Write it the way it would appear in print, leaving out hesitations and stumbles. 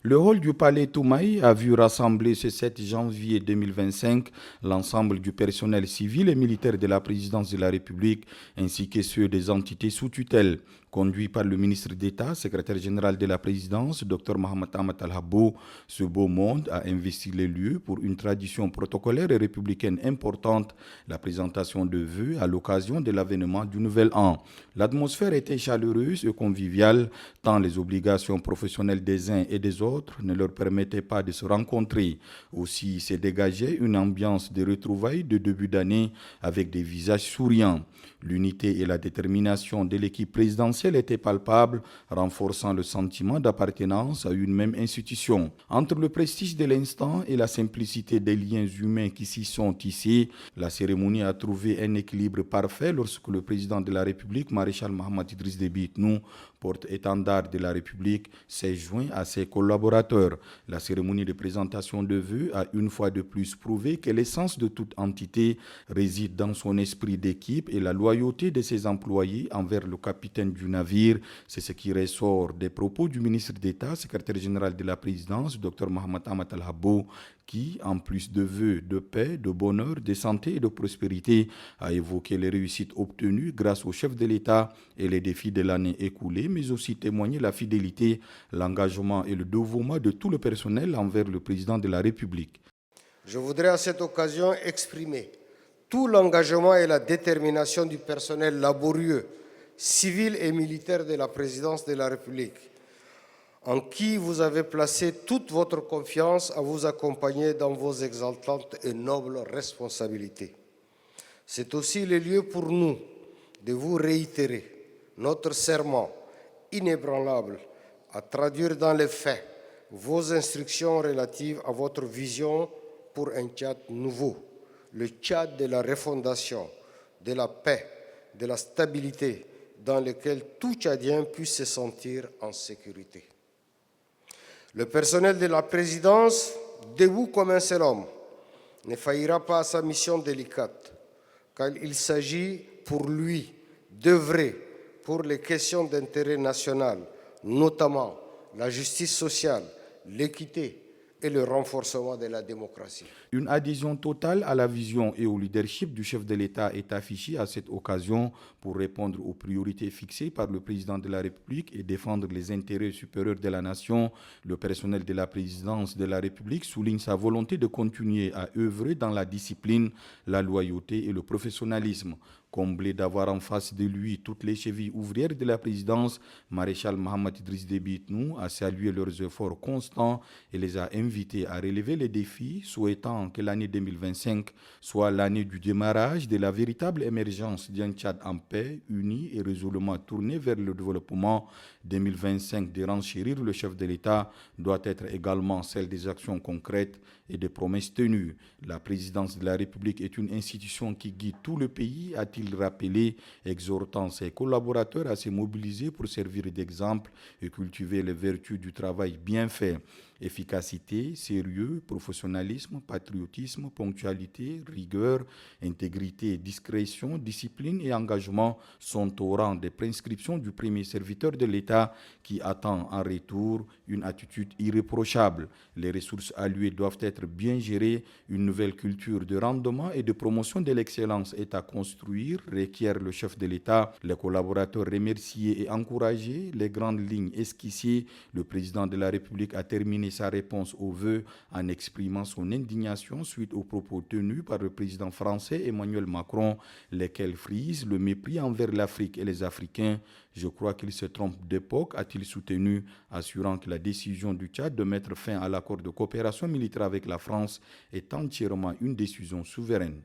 Le hall du Palais Toumaï a vu rassembler ce 7 janvier 2025 l'ensemble du personnel civil et militaire de la présidence de la République ainsi que ceux des entités sous tutelle. Conduit par le ministre d'État, secrétaire général de la présidence, Dr Mohamed Ahmad Al-Habbo, ce beau monde a investi les lieux pour une tradition protocolaire et républicaine importante, la présentation de vœux à l'occasion de l'avènement du nouvel an. L'atmosphère était chaleureuse et conviviale, tant les obligations professionnelles des uns et des autres ne leur permettaient pas de se rencontrer. Aussi s'est dégagée une ambiance de retrouvailles de début d'année avec des visages souriants. L'unité et la détermination de l'équipe présidentielle étaient palpables, renforçant le sentiment d'appartenance à une même institution. Entre le prestige de l'instant et la simplicité des liens humains qui s'y sont tissés, la cérémonie a trouvé un équilibre parfait lorsque le président de la République, maréchal Mohamed Idriss Déby Itnou, porte-étendard de la République, s'est joint à ses collaborateurs. La cérémonie de présentation de vœux a une fois de plus prouvé que l'essence de toute entité réside dans son esprit d'équipe et la loyauté de ses employés envers le capitaine du navire. C'est ce qui ressort des propos du ministre d'État, secrétaire général de la présidence, Dr Mohamed Ahmad Al-Habbo, qui, en plus de vœux de paix, de bonheur, de santé et de prospérité, a évoqué les réussites obtenues grâce au chef de l'État et les défis de l'année écoulée, mais aussi témoigné la fidélité, l'engagement et le dévouement de tout le personnel envers le président de la République. Je voudrais à cette occasion exprimer tout l'engagement et la détermination du personnel laborieux, civil et militaire de la présidence de la République, en qui vous avez placé toute votre confiance à vous accompagner dans vos exaltantes et nobles responsabilités. C'est aussi le lieu pour nous de vous réitérer notre serment inébranlable à traduire dans les faits vos instructions relatives à votre vision pour un Tchad nouveau, le Tchad de la refondation, de la paix, de la stabilité, dans lequel tout Tchadien puisse se sentir en sécurité. Le personnel de la présidence, debout comme un seul homme, ne faillira pas à sa mission délicate, car il s'agit pour lui d'œuvrer pour les questions d'intérêt national, notamment la justice sociale, l'équité et le renforcement de la démocratie. Une adhésion totale à la vision et au leadership du chef de l'État est affichée à cette occasion pour répondre aux priorités fixées par le président de la République et défendre les intérêts supérieurs de la nation. Le personnel de la présidence de la République souligne sa volonté de continuer à œuvrer dans la discipline, la loyauté et le professionnalisme. Comblé d'avoir en face de lui toutes les chevilles ouvrières de la présidence, maréchal Mohamed Idriss Déby Itnou a salué leurs efforts constants et les a invités à relever les défis, souhaitant que l'année 2025 soit l'année du démarrage de la véritable émergence d'un Tchad en paix, uni et résolument tourné vers le développement. 2025 de renchérir le chef de l'État doit être également celle des actions concrètes et des promesses tenues. La présidence de la République est une institution qui guide tout le pays, a-t-il rappelé, exhortant ses collaborateurs à se mobiliser pour servir d'exemple et cultiver les vertus du travail bien fait. Efficacité, sérieux, professionnalisme, patriotisme, ponctualité, rigueur, intégrité, discrétion, discipline et engagement sont au rang des prescriptions du premier serviteur de l'État qui attend en retour une attitude irréprochable. Les ressources allouées doivent être bien gérées. Une nouvelle culture de rendement et de promotion de l'excellence est à construire, requiert le chef de l'État. Les collaborateurs remerciés et encouragés, les grandes lignes esquissées. Le président de la République a terminé sa réponse aux vœux en exprimant son indignation suite aux propos tenus par le président français Emmanuel Macron, lesquels frisent le mépris envers l'Afrique et les Africains. Je crois qu'il se trompe d'époque, a-t-il soutenu, assurant que la décision du Tchad de mettre fin à l'accord de coopération militaire avec la France est entièrement une décision souveraine.